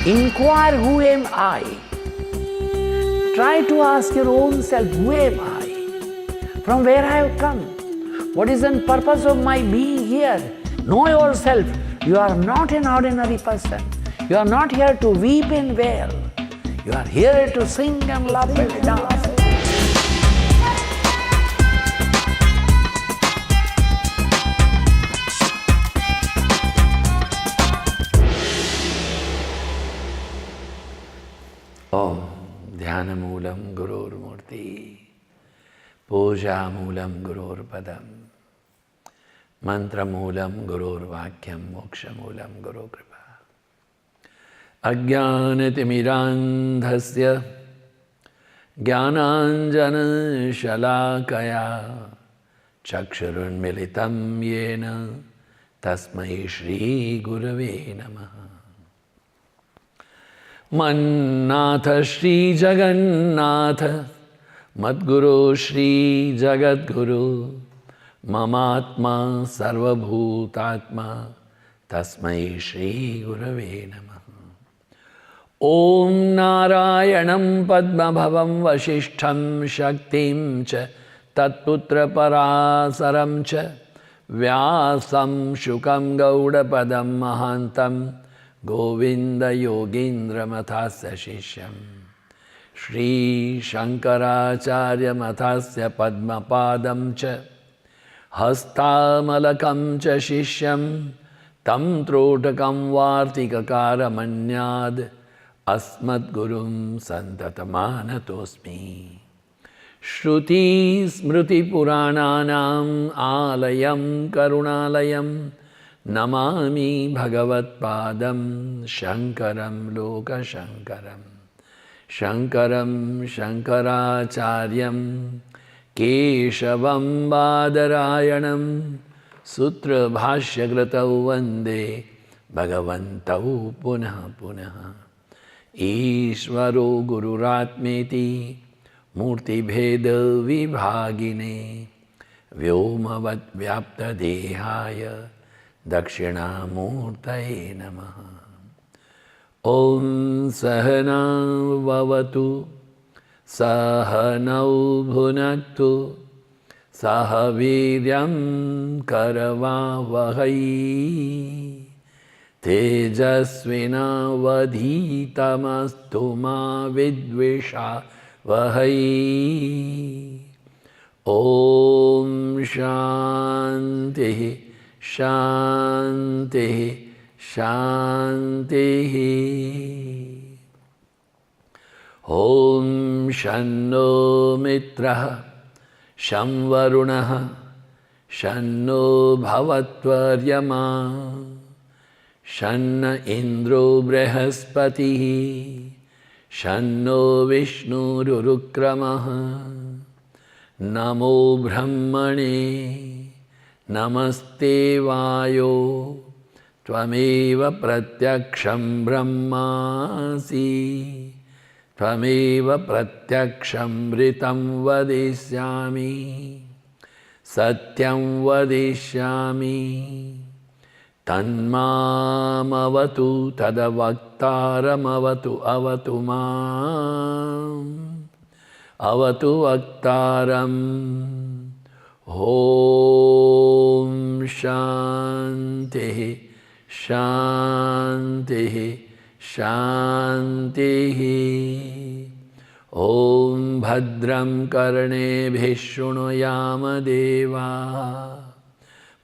Inquire, who am I? Try to ask your own self, who am I? From where I have come? What is the purpose of my being here? Know yourself. You are not an ordinary person. You are not here to weep and wail. You are here to sing and laugh and dance. Om Dhyanamoolam Gurur Murti Puja Moolam Gurur Padam Mantra Moolam Gurur Vakyam Moksha Moolam Guru Kripa Ajnanatimirandhasya Jnananjana Shalakaya Chakshurun Militam Yena Tasmai Shri Gurave Namaha Mannatha Shri Jagannatha Madguru Shri Jagadguru Mamatma Sarvabhutatma Tasmai Shri Gurave Namaha Om Narayanam Padmabhavam Vasishtham Shaktim Cha Tatputra Parasaram Cha Vyasam Shukam Gaudapadam Mahantam Govinda Yogindra Mathasya Shishyam Shri Shankaracharya Mathasya Padmapadam Cha Hastamalakam Cha Shishyam Tam Trotakam Vartikakara Manyad Asmat Gurum Santatamanatosmi Shruti Smruti Purananam Alayam Karunalayam Namami Bhagavat Padam Shankaram Loka Shankaram Shankaram Shankaracharyam Keshavam Badarayanam Sutra Bhashya Gratau Vande Bhagavantau Punah Punah Ishvaro Gururatmeti Murti Bheda Vibhagine Vyomavat Vyapta Dehaya Dakshinamurtaye Namaha Om Sahana Vavatu Sahanau Bhunaktu Sahaviryam Karavavahai Tejasvina Vadhitamastu Ma Vidvisha Vahai Om Shanti Shanti, Shanti. Om Shanno Mitraha, Shamvarunaha, Shanno Bhavatvaryama, Shanna Indro Brihaspatihi, Shanno Vishnu Rurukramaha, Namo Brahmane, Namaste Vayo Tvameva Pratyaksham Brahmasi Tvameva Pratyaksham Vritam Vadishyami Satyam Vadishyami Tanmam Avatu Tadavaktaram Avatu Avatu Mam Avatu Vaktaram Om Shanti, Shanti, Shanti. Om Bhadram Karne Bhishunuyama Deva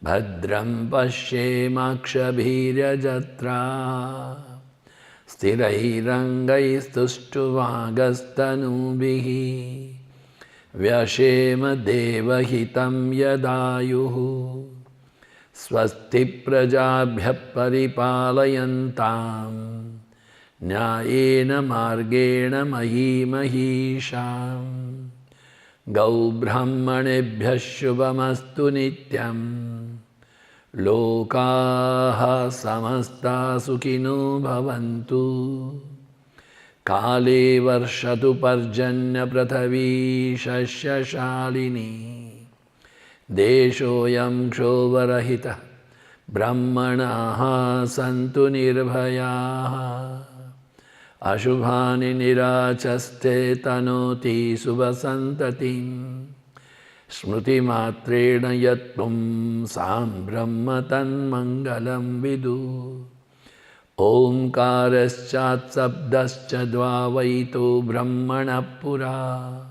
Bhadram Pashyemakshabhirya Jatra Sthirairangaistustuvaгастанубhihi Vyashema Devahitam Yadayuhu Swasti Prajabhya Paripalayantam Nyayena Margena Mahi Mahisham Gau Brahmanebhya Shubhamastu Nityam Lokaha Samasta Sukhino Bhavantu Kale Varshatu Parjanya Prathavi Shashya Shalini Deshoyam Kshovarahita Brahmanaha Santu Nirbhayaha Ashubhani nirachaste tanoti subhasantatim Smruti matrena yattum sam brahmatan mangalam vidu Omkaraschat sabdascha dvavaito brahmana pura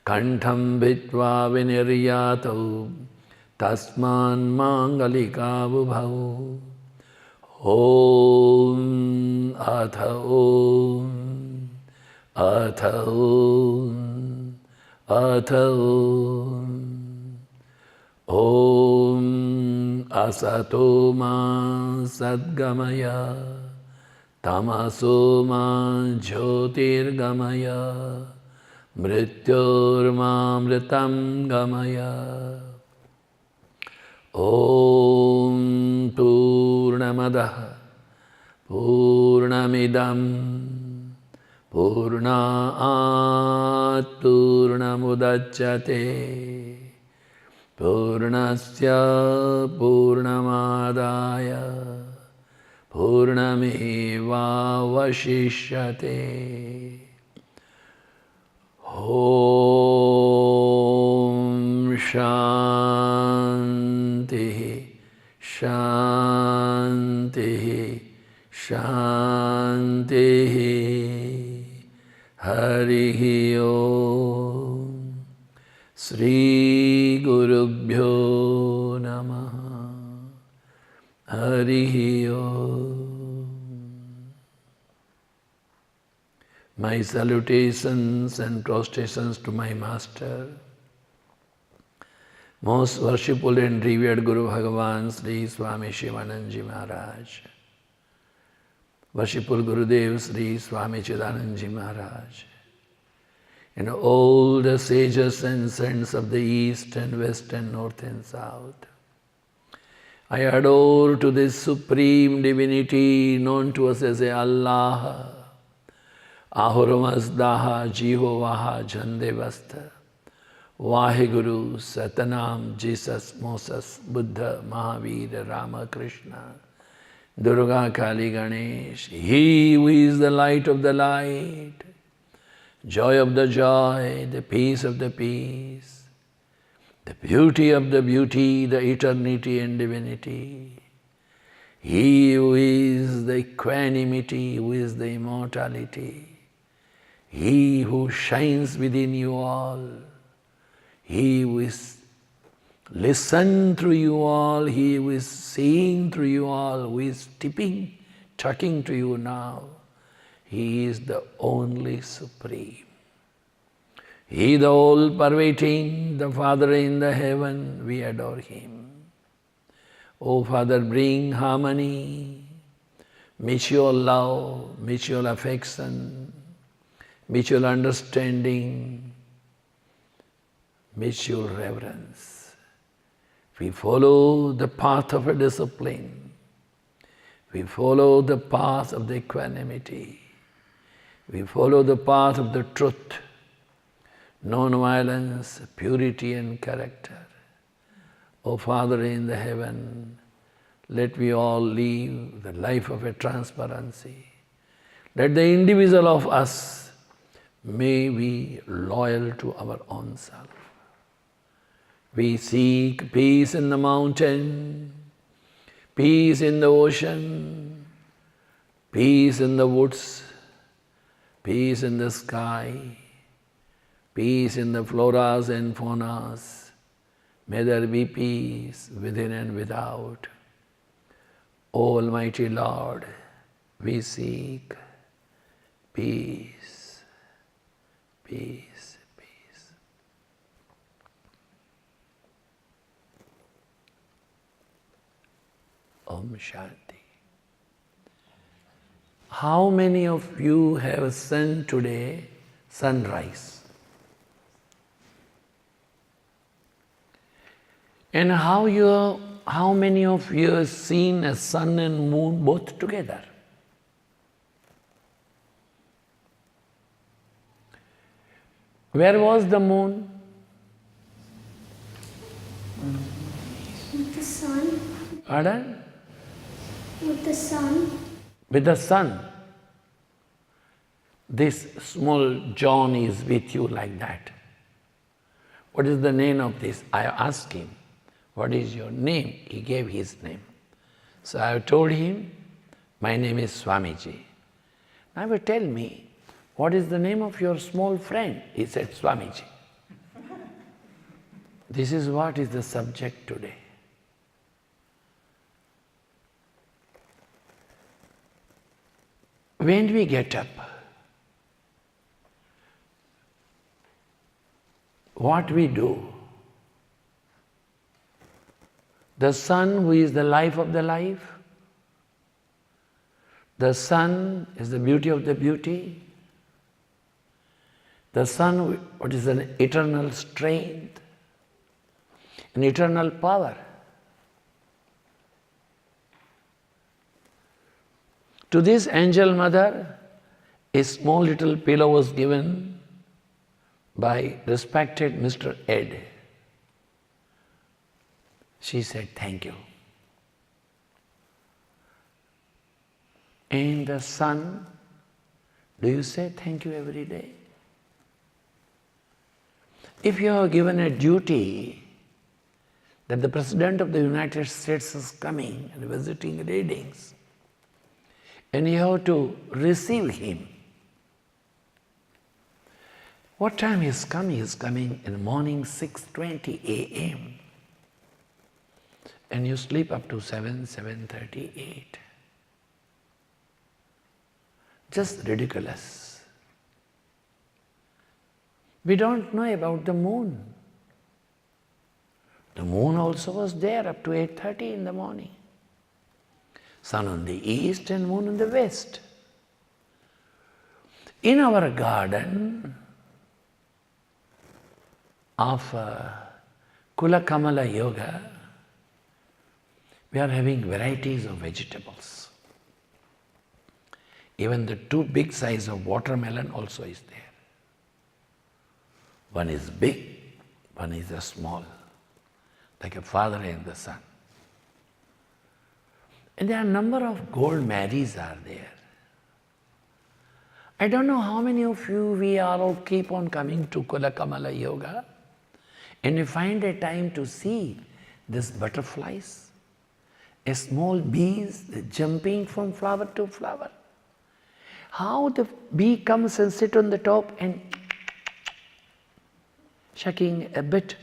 Kantham vitva viniryato tasman mangalika vubhau Om Atha Om Atha Om Atha Om Om Asato Ma Sadgamaya Tamaso Ma Jyotirgamaya Mrityorma Mritam Gamaya Om Purnamadaha Purnamidam Purnaat Purnamudachyate Purnasya Purnamadaya Purnameva Vashishyate Om Shanti Shanti Shanti Harihi Om Sri Gurubhyo Namaha Harihi Om. My salutations and prostrations to my Master, most worshipful and revered Guru Bhagavan Sri Swami Shivanandaji Maharaj, worshipful Gurudev Sri Swami Chidanandaji Maharaj, and all the sages and saints of the East and West and North and South. I adore to this Supreme Divinity known to us as Allah, Ahoramasdaha Jehovah Jandevasta, Vaheguru, Satanam, Jesus, Moses, Buddha, Mahavira, Rama, Krishna, Durga, Kali, Ganesh, He who is the light of the light, joy of the joy, the peace of the peace, the beauty of the beauty, the eternity and divinity. He who is the equanimity, who is the immortality. He who shines within you all. He who is listening through you all. He who is seeing through you all. Who is talking to you now. He is the only Supreme. He the all-pervading, the Father in the heaven, we adore Him. O Father, bring harmony, mutual love, mutual affection, mutual understanding, mutual reverence. We follow the path of a discipline. We follow the path of the equanimity. We follow the path of the truth, non-violence, purity and character. O Father in the heaven, let we all live the life of a transparency. Let the individual of us may be loyal to our own self. We seek peace in the mountain, peace in the ocean, peace in the woods, peace in the sky, peace in the floras and faunas. May there be peace within and without. O Almighty Lord, we seek peace, peace, peace. Om Shanti. How many of you have seen today sunrise? And how many of you have seen a sun and moon both together? Where was the moon? With the sun. Pardon? With the sun. With the sun. this small John is with you like that. What is the name of this? I asked him, what is your name? He gave his name. So I told him, my name is Swamiji. Now he tell me, what is the name of your small friend? He said, Swamiji. This is what is the subject today. When we get up, what we do? The sun, who is the life of the life, the sun is the beauty of the beauty, the sun, what is an eternal strength, an eternal power. To this angel mother, a small little pillow was given by respected Mr. Ed. She said, thank you. And the sun, do you say thank you every day? If you are given a duty that the President of the United States is coming and visiting readings, and you have to receive him. What time he is coming? He is coming in the morning 6:20 a.m. and you sleep up to 7:38. Just ridiculous. We don't know about the moon. The moon also was there up to 8:30 in the morning. Sun on the east and moon in the west. In our garden of Kula Kamala Yoga, we are having varieties of vegetables. Even the two big size of watermelon also is there. One is big, one is a small, like a father and the son. And there are a number of gold Marys are there. I don't know how many of you we are all keep on coming to Kula Kamala Yoga and you find a time to see these butterflies, a small bees jumping from flower to flower. How the bee comes and sit on the top and shucking a bit.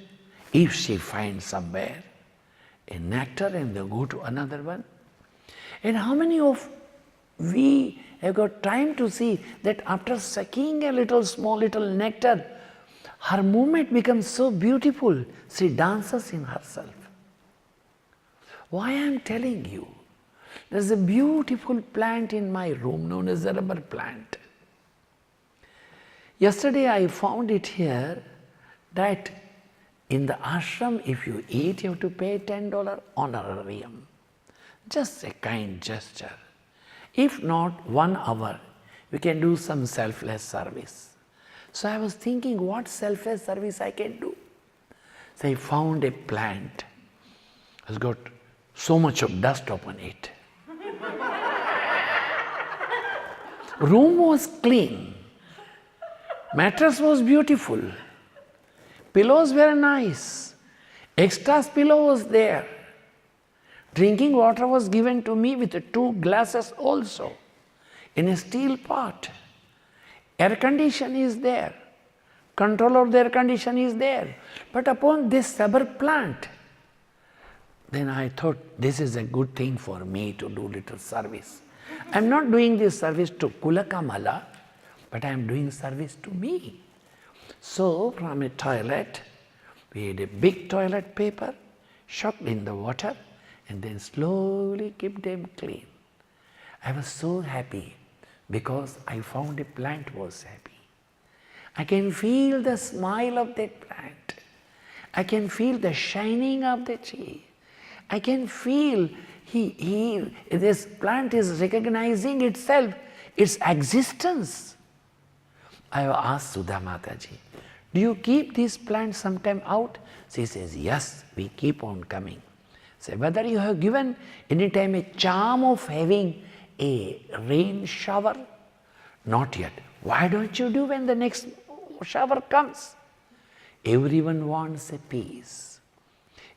If she finds somewhere a nectar and they go to another one. And how many of we have got time to see that after sucking a little small little nectar, her movement becomes so beautiful, she dances in herself. Why I am telling you? There is a beautiful plant in my room known as the rubber plant. Yesterday I found it here that in the ashram if you eat you have to pay $10 honorarium. Just a kind gesture. If not 1 hour, we can do some selfless service. So I was thinking what selfless service I can do. So I found a plant. It's got so much of dust upon it. Room was clean. Mattress was beautiful. Pillows were nice. Extra pillow was there. Drinking water was given to me with 2 glasses also in a steel pot. Air condition is there. Control of the air condition is there. But upon this rubber plant, then I thought this is a good thing for me to do little service. I am not doing this service to Kula Kamala, but I am doing service to me. So from a toilet, we had a big toilet paper, soaked in the water, and then slowly keep them clean. I was so happy because I found a plant was happy. I can feel the smile of that plant. I can feel the shining of the tree. I can feel this plant is recognizing itself, its existence. I asked Sudha Mataji, do you keep these plants sometime out? She says, yes, we keep on coming. Say, whether you have given any time a charm of having a rain shower? Not yet. Why don't you do when the next shower comes? Everyone wants a peace.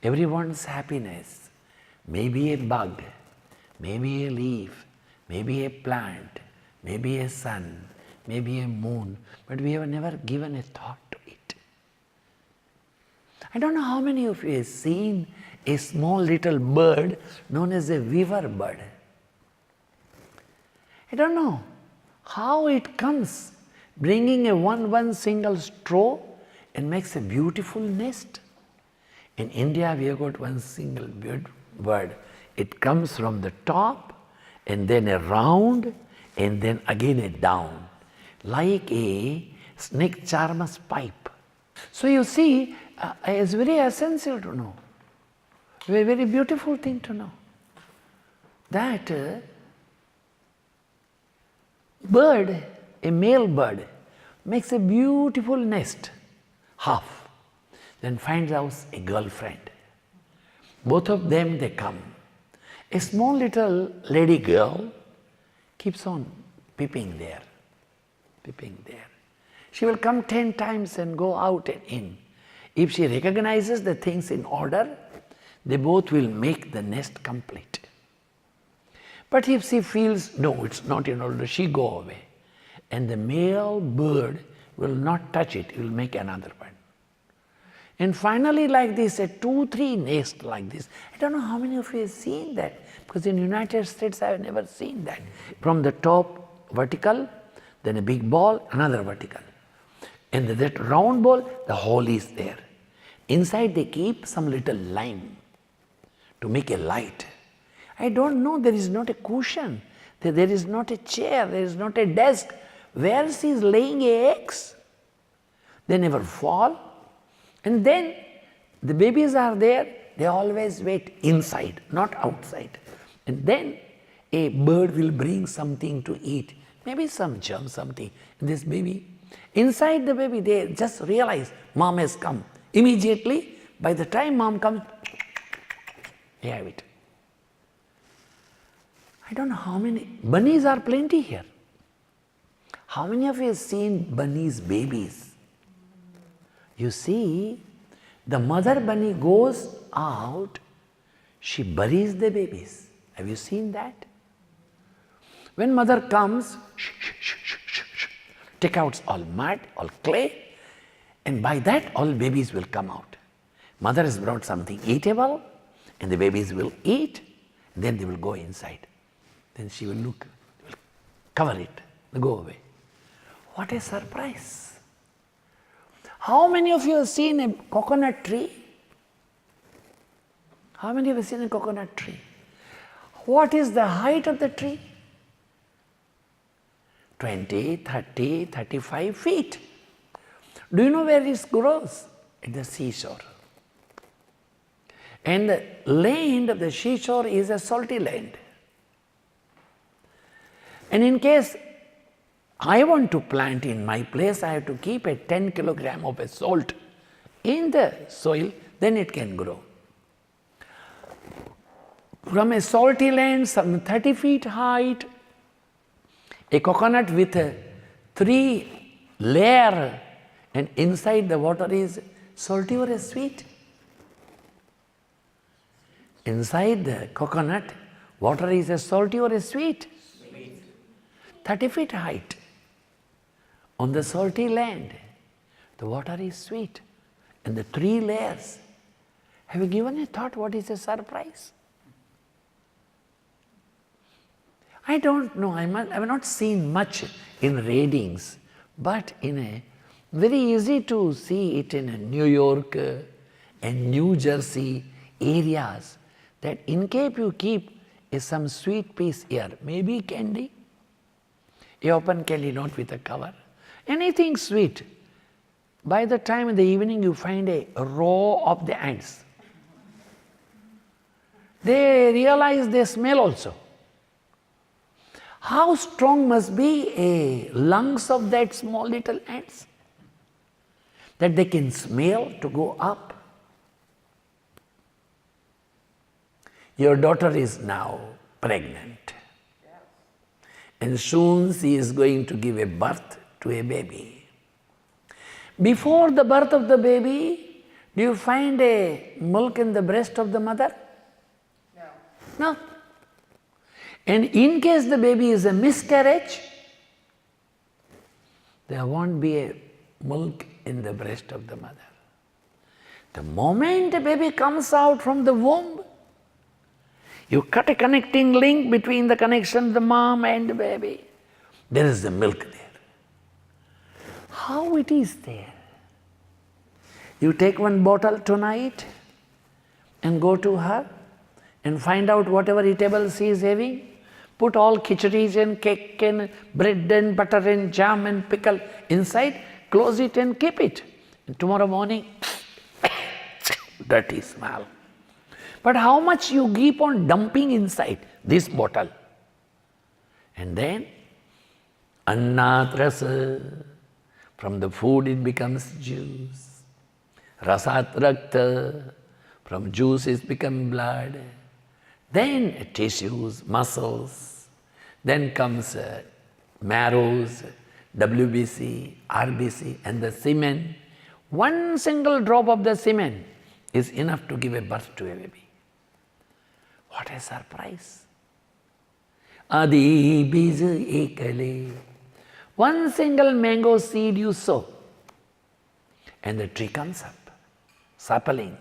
Everyone wants happiness. Maybe a bug, maybe a leaf, maybe a plant, maybe a sun, maybe a moon, but we have never given a thought to it. I don't know how many of you have seen a small little bird known as a weaver bird. I don't know how it comes, bringing a one single straw and makes a beautiful nest. In India, we have got one single bird. It comes from the top and then a round and then again a down, like a snake charmer's pipe. So you see, it's very essential to know, a very beautiful thing to know, that bird, a male bird, makes a beautiful nest, half, then finds out a girlfriend. Both of them, they come. A small little lady girl keeps on peeping there. She will come 10 times and go out and in. If she recognizes the things in order, they both will make the nest complete. But if she feels, no, it's not in order, she go away. And the male bird will not touch it, it will make another one. And finally, like this, a 2-3 nest like this. I don't know how many of you have seen that, because in the United States I have never seen that. From the top vertical, then a big ball, another vertical. And that round ball, the hole is there. Inside they keep some little lime to make a light. I don't know, there is not a cushion, there is not a chair, there is not a desk. Where she is laying eggs, they never fall. And then the babies are there, they always wait inside, not outside. And then a bird will bring something to eat, maybe some germ, something. And this baby, inside the baby, they just realize mom has come. Immediately, by the time mom comes, they have it. I don't know how many, bunnies are plenty here. How many of you have seen bunnies' babies? You see, the mother bunny goes out, she buries the babies. Have you seen that? When mother comes, take out all mud, all clay, and by that all babies will come out. Mother has brought something eatable, and the babies will eat, then they will go inside. Then she will look, will cover it, go away. What a surprise! How many of you have seen a coconut tree? How many of you have seen a coconut tree? What is the height of the tree? 20, 30, 35 feet. Do you know where it grows? At the seashore. And the land of the seashore is a salty land. And in case I want to plant in my place, I have to keep a 10 kilogram of a salt in the soil, then it can grow. From a salty land, some 30 feet height, a coconut with a 3 layer, and inside the water is salty or sweet. Inside the coconut, water is a salty or a sweet? Sweet. 30 feet height. On the salty land, the water is sweet, and the 3 layers. Have you given a thought what is a surprise? I don't know, I have not seen much in readings, but in a very easy to see it in New York and New Jersey areas, that in case you keep some sweet piece here, maybe candy, a open candy, not with a cover, anything sweet. By the time in the evening you find a row of the ants. They realize they smell also. How strong must be a lungs of that small little ants that they can smell to go up? Your daughter is now pregnant, and soon she is going to give a birth to a baby. Before the birth of the baby, do you find a milk in the breast of the mother? No. No. And in case the baby is a miscarriage, there won't be a milk in the breast of the mother. The moment a baby comes out from the womb, you cut a connecting link between the connection of the mom and the baby. There is the milk there. How it is there? You take one bottle tonight and go to her and find out whatever eatables she is having. Put all khicharis and cake and bread and butter and jam and pickle inside, close it and keep it. And tomorrow morning, dirty smell. But how much you keep on dumping inside this bottle? And then, annat rasa, from the food it becomes juice. Rasat rakta, from juice it becomes blood. Then tissues, muscles, then comes marrows, WBC, RBC and the semen. One single drop of the semen is enough to give a birth to a baby. What a surprise! Adi bij ekale. One single mango seed you sow and the tree comes up, sapling.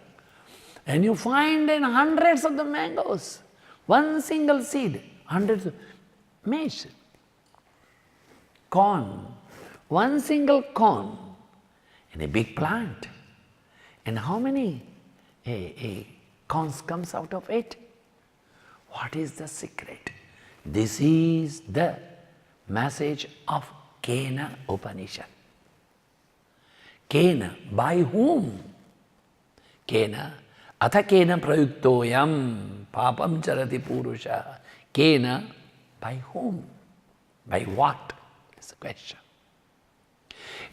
And you find in hundreds of the mangoes, one single seed, hundreds of maize, corn, one single corn, and a big plant. And how many corns comes out of it? What is the secret? This is the message of Kena Upanishad. Kena, by whom? Kena, atha kena prayuktoyam papam charati purusha. Kena, by whom? By what? Is the question.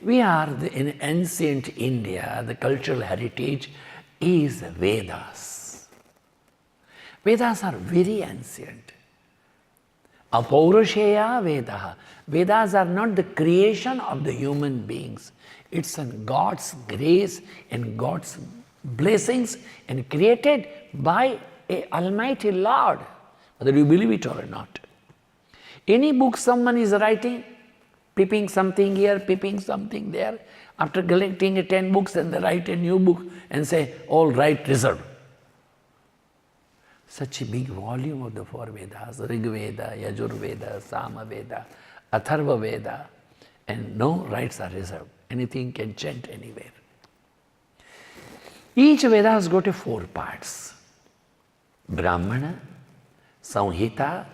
We are in ancient India, the cultural heritage is Vedas. Vedas are very ancient. Apaurusheya Vedaha. Vedas are not the creation of the human beings. It's God's grace and God's blessings and created by an Almighty Lord, whether you believe it or not. Any book someone is writing, peeping something here, peeping something there, after collecting 10 books and they write a new book and say, all right, reserved. Such a big volume of the four Vedas, Rig Veda, Yajur Veda, Sama Veda, Atharva Veda, and no rights are reserved. Anything can chant anywhere. Each Veda has got 4 parts. Brahmana, Samhita,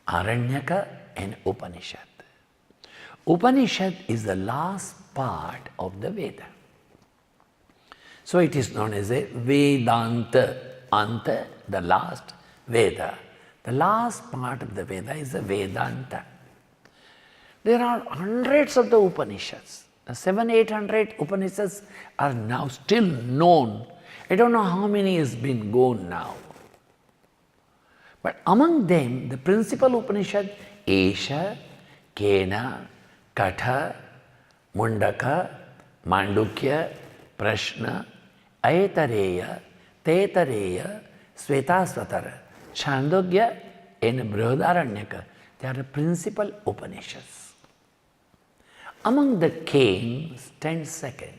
Aranyaka and Upanishad. Upanishad is the last part of the Veda. So it is known as a Vedanta, Anta, the last Veda. The last part of the Veda is the Vedanta. There are hundreds of the Upanishads. 700-800 Upanishads are now still known. I don't know how many has been gone now. But among them, the principal Upanishad, Esha, Kena, Katha, Mundaka, Mandukya, Prashna, Aetareya, Tetareya, Svetasvatara, Chandogya and Brihadaranyaka. They are the principal Upanishads. Among the king stands second.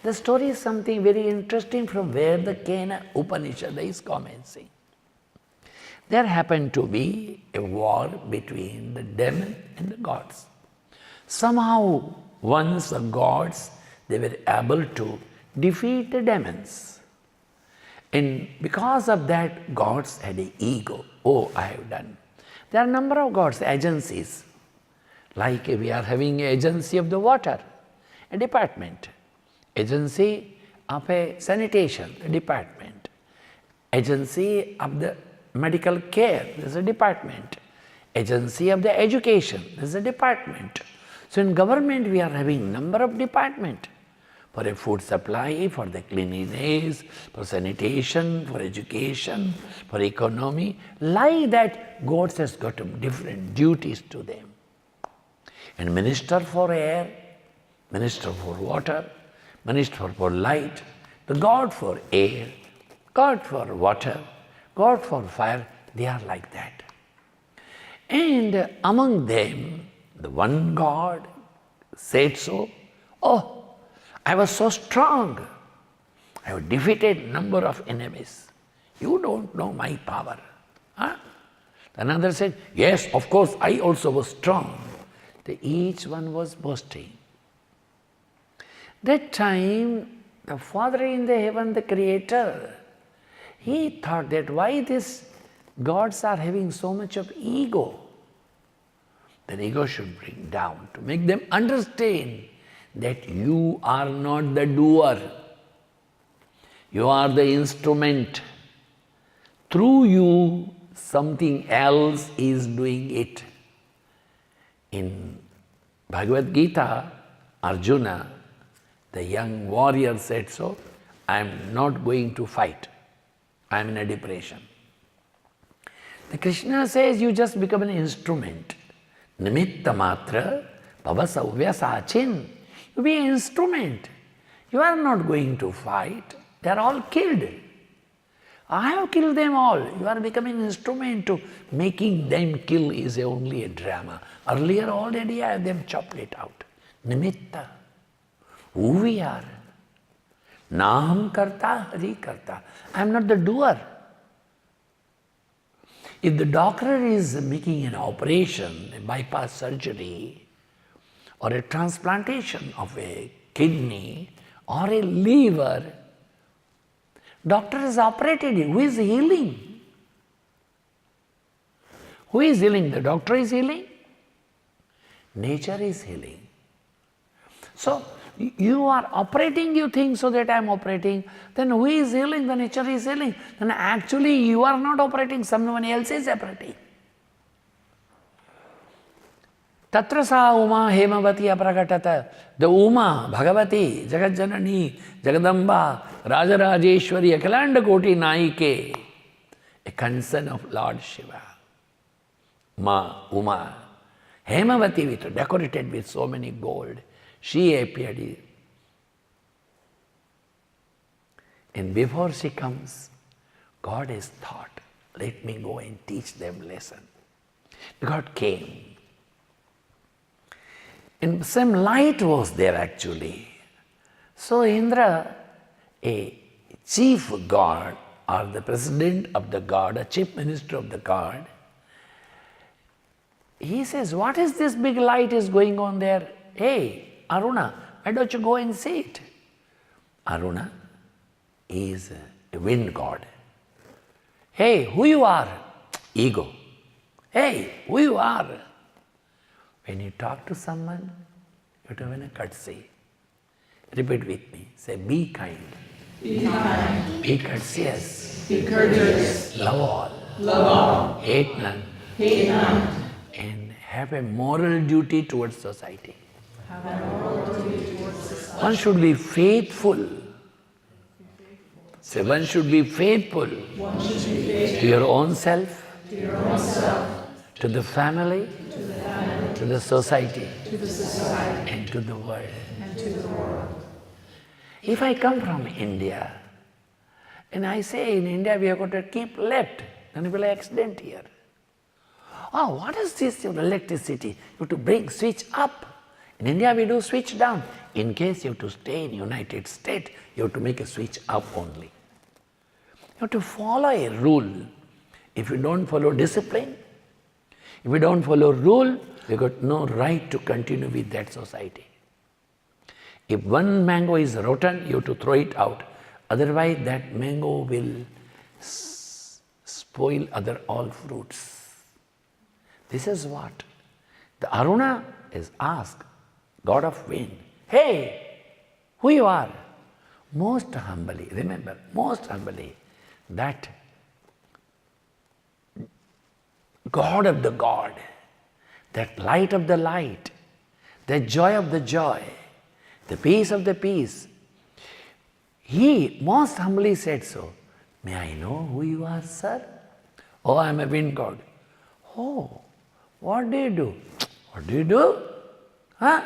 The story is something very interesting from where the Kena Upanishad is commencing. There happened to be a war between the demon and the gods. Somehow, once the gods, they were able to defeat the demons. And because of that, gods had an ego. Oh, I have done. There are a number of gods, agencies. Like we are having an agency of the water, a department. Agency of a sanitation, a department. Agency of the medical care, there is a department. Agency of the education, there is a department. So in government we are having number of departments. For a food supply, for the cleanliness, for sanitation, for education, for economy. Like that, gods has got different duties to them. and minister for air, minister for water, minister for light, the God for air, God for water, God for fire, they are like that. And among them, the one God said so, oh, I was so strong. I have defeated number of enemies. You don't know my power. Huh? Another said, yes, of course, I also was strong. Each one was boasting. That time, the Father in the heaven, the Creator, he thought that why these gods are having so much of ego? That ego should bring down to make them understand that you are not the doer. You are the instrument. Through you, something else is doing it. In Bhagavad Gita, Arjuna, the young warrior said so, I am not going to fight. I am in a depression. The Krishna says you just become an instrument. Nimitta matra pavasavya sachin. You be an instrument. You are not going to fight. They are all killed. I have killed them all. You are becoming an instrument to making them kill is only a drama. Earlier already I have them chopped it out. Nimitta. Who we are. Nam karta, hari karta. I am not the doer. If the doctor is making an operation, a bypass surgery, or a transplantation of a kidney or a liver, doctor is operated. Who is healing? Who is healing? The doctor is healing? Nature is healing. So, you are operating, you think so that I am operating. Then who is healing? The nature is healing. Then actually you are not operating, someone else is operating. Tatra sa Uma Hemavati apragatata. The Uma, Bhagavati, Jagadjanani, Jagadamba, Rajarajeshwari, Akalanda Koti Naike, a concern of Lord Shiva. Uma, Hemavati, decorated with so many gold. She appeared. And before she comes, God has thought, let me go and teach them lesson. God came. And some light was there actually. So Indra, a chief god or the president of the god, a chief minister of the god, he says, what is this big light is going on there? Hey, Aruna, why don't you go and see it? Aruna is a wind god. Hey, who you are? Ego. Hey, who you are? When you talk to someone, you have to have a courtesy. Repeat with me. Say, be kind. Be kind. Be courteous. Be courteous. Love all. Love all. Hate none. Hate none. And have a moral duty towards society. Have a moral duty towards society. One should be faithful. Say, one should be faithful. One should be faithful to your own self. to your own self. To the family. To the society. To the society. And to the world. And to the world. If I come from India and I say in India we have got to keep left, then we will have accident here. Oh, what is this electricity? You have to bring switch up. In India we do switch down. In case you have to stay in United States, you have to make a switch up only. You have to follow a rule. If you don't follow discipline, if you don't follow rule, you got no right to continue with that society. If one mango is rotten, you have to throw it out. Otherwise, that mango will spoil other all fruits. This is what the Aruna is asked, God of wind, hey, who you are? Most humbly, remember, most humbly, that God of the God, that light of the light, the joy of the joy, the peace of the peace. He most humbly said so. May I know who you are, sir? Oh, I am a wind god. Oh, what do you do? What do you do? Huh?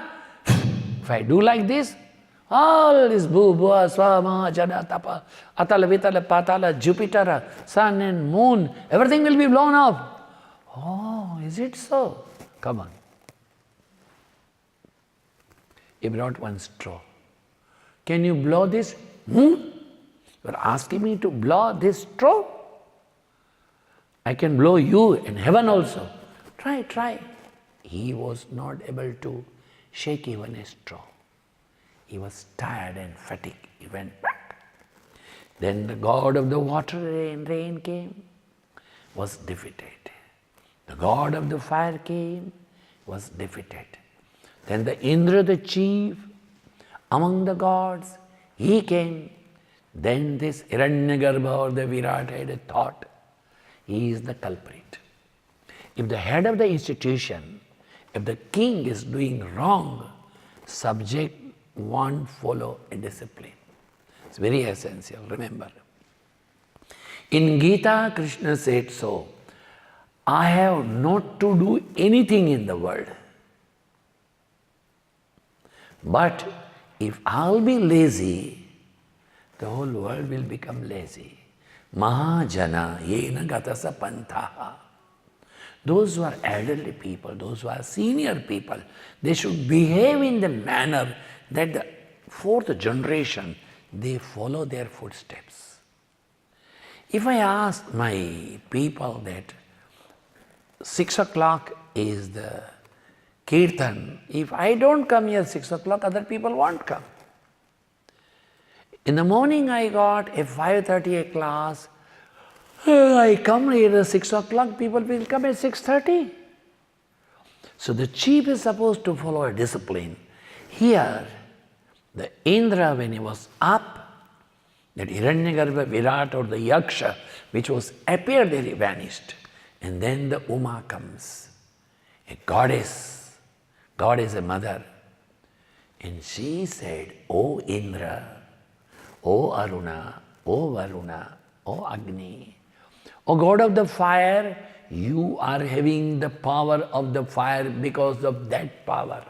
If I do like this, all this bhu-bhuva, swama, jana, tapa, atala, vitala, patala, Jupiter, sun and moon, everything will be blown up. Oh, is it so? Come on. He brought one straw. Can you blow this? You are asking me to blow this straw? I can blow you in heaven also. Try, try. He was not able to shake even a straw. He was tired and fatigued. He went back. Then the god of the water and rain came, was defeated. The god of the fire came, was defeated. Then the Indra, the chief among the gods, he came. Then this Hiranyagarbha or the Virat had a thought, he is the culprit. If the head of the institution, if the king is doing wrong, subject won't follow a discipline. It's very essential, remember. In Gita, Krishna said so, I have not to do anything in the world. But if I'll be lazy, the whole world will become lazy. Mahajana yena gatasa pantaha. Those who are elderly people, those who are senior people, they should behave in the manner that the fourth generation, they follow their footsteps. If I ask my people that 6 o'clock is the Kirtan, if I don't come here 6 o'clock, other people won't come. In the morning I got a 5:30 class, I come here at 6 o'clock, people will come at 6:30. So the chief is supposed to follow a discipline. Here, the Indra, when he was up, that Hiranyagarbha, Virat or the Yaksha, which was appeared there, he vanished. And then the Uma comes, a goddess. God is a mother. And she said, O Indra, O Aruna, O Varuna, O Agni, O God of the fire, you are having the power of the fire because of that power.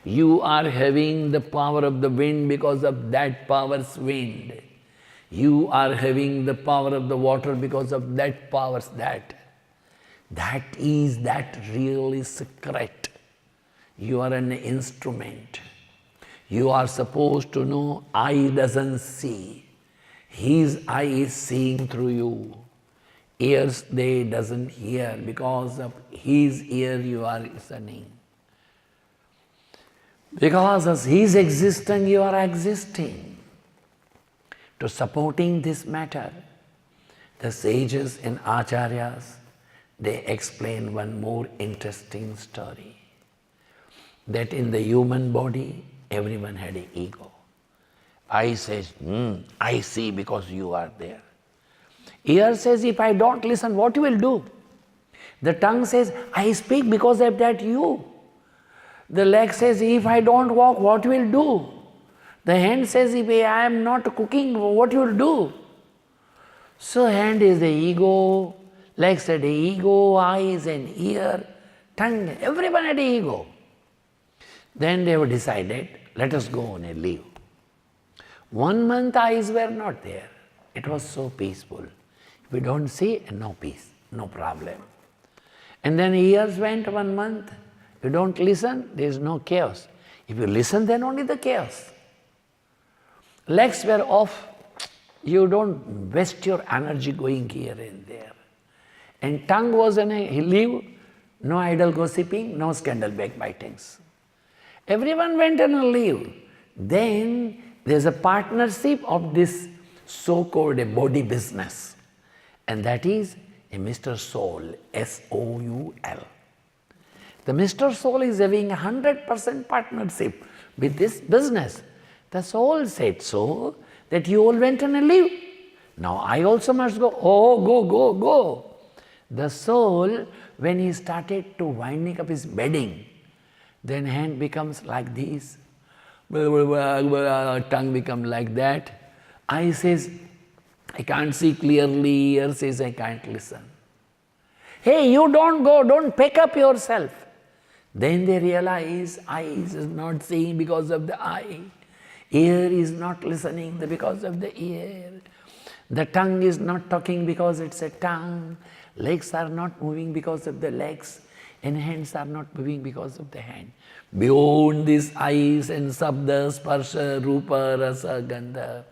You are having the power of the wind because of that power's wind. You are having the power of the water because of that power's that. That is that really secret. You are an instrument. You are supposed to know, eye doesn't see. His eye is seeing through you. Ears, they doesn't hear. Because of his ear you are listening. Because of his existence you are existing. To supporting this matter, the sages and acharyas, they explain one more interesting story. That in the human body, everyone had an ego. Eye says, I see because you are there. Ear says, if I don't listen, what you will do? The tongue says, I speak because of that you. The leg says, if I don't walk, what you will do? The hand says, if I am not cooking, what you will do? So hand is the ego, legs are the ego, eyes and ear, tongue, everyone had the ego. Then they were decided, let us go on a leave. 1 month eyes were not there. It was so peaceful. We don't see, no peace, no problem. And then years went 1 month. You don't listen, there is no chaos. If you listen, then only the chaos. Legs were off. You don't waste your energy going here and there. And tongue was on a leave, no idle gossiping, no scandal backbitings. Everyone went on a leave. Then there's a partnership of this so-called a body business. And that is a Mr. Soul, S-O-U-L. The Mr. Soul is having 100% partnership with this business. The soul said so, that you all went on a leave. Now I also must go. Oh, go, go, go. The soul, when he started to winding up his bedding, then hand becomes like this, tongue becomes like that. Eye says, I can't see clearly, ear says, I can't listen. Hey, you don't go, don't pick up yourself. Then they realize eyes is not seeing because of the eye. Ear is not listening because of the ear. The tongue is not talking because it's a tongue. Legs are not moving because of the legs. And hands are not moving because of the hand. Beyond these eyes and sabda, sparsha, rupa, rasa, gandha,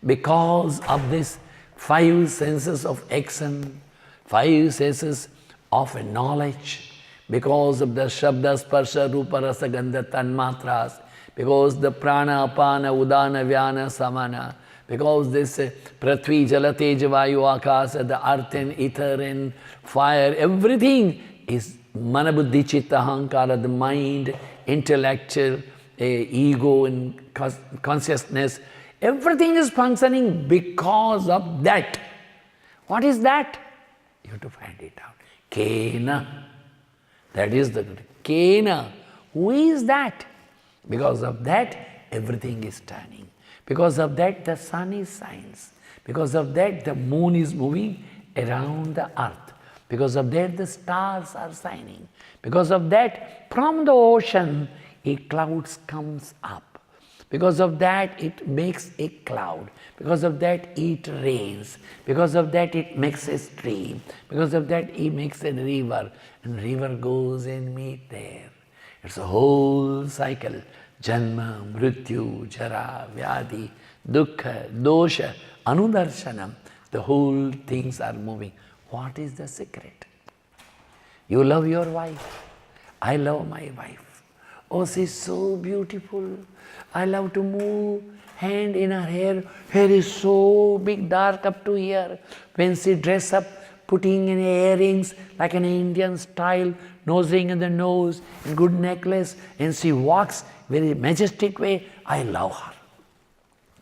because of this 5 senses of action, 5 senses of knowledge, because of the shabda, sparsha, rupa, rasa, gandha, tanmatras, because the prana, apana, udana, vyana, samana, because this prithvi, jala, teja, vayu, akasa, the earth and ether and fire, everything is mana, buddhi, chitta, ahankara, the mind, intellectual, ego and consciousness, everything is functioning because of that. What is that? You have to find it out. Kena. That is the Kena. Who is that? Because of that, everything is turning. Because of that, the sun is shines. Because of that, the moon is moving around the earth. Because of that, the stars are shining. Because of that, from the ocean, a cloud comes up. Because of that, it makes a cloud. Because of that, it rains. Because of that, it makes a stream. Because of that, it makes a river. And river goes and meet there. It's a whole cycle. Janma, mrityu, jara, vyadi, dukkha, dosha, anudarshanam. The whole things are moving. What is the secret? You love your wife. I love my wife. Oh, she's so beautiful. I love to move hand in her hair. Hair is so big, dark up to here. When she dress up, putting in earrings like an Indian style, nose ring in the nose, and good necklace, and she walks very majestic way. I love her.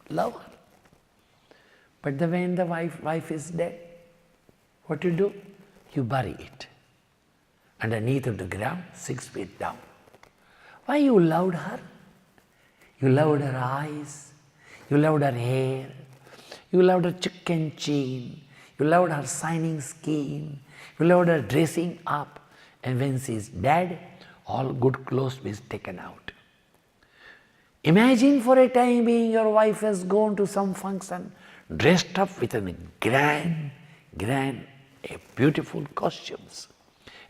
Love her. But when the wife is dead, what you do? You bury it underneath of the ground, 6 feet down. Why you loved her? You loved her eyes, you loved her hair, you loved her chicken chin, you loved her shining skin, you loved her dressing up, and when she is dead, all good clothes is taken out. Imagine for a time being your wife has gone to some function, dressed up with a grand, beautiful costumes,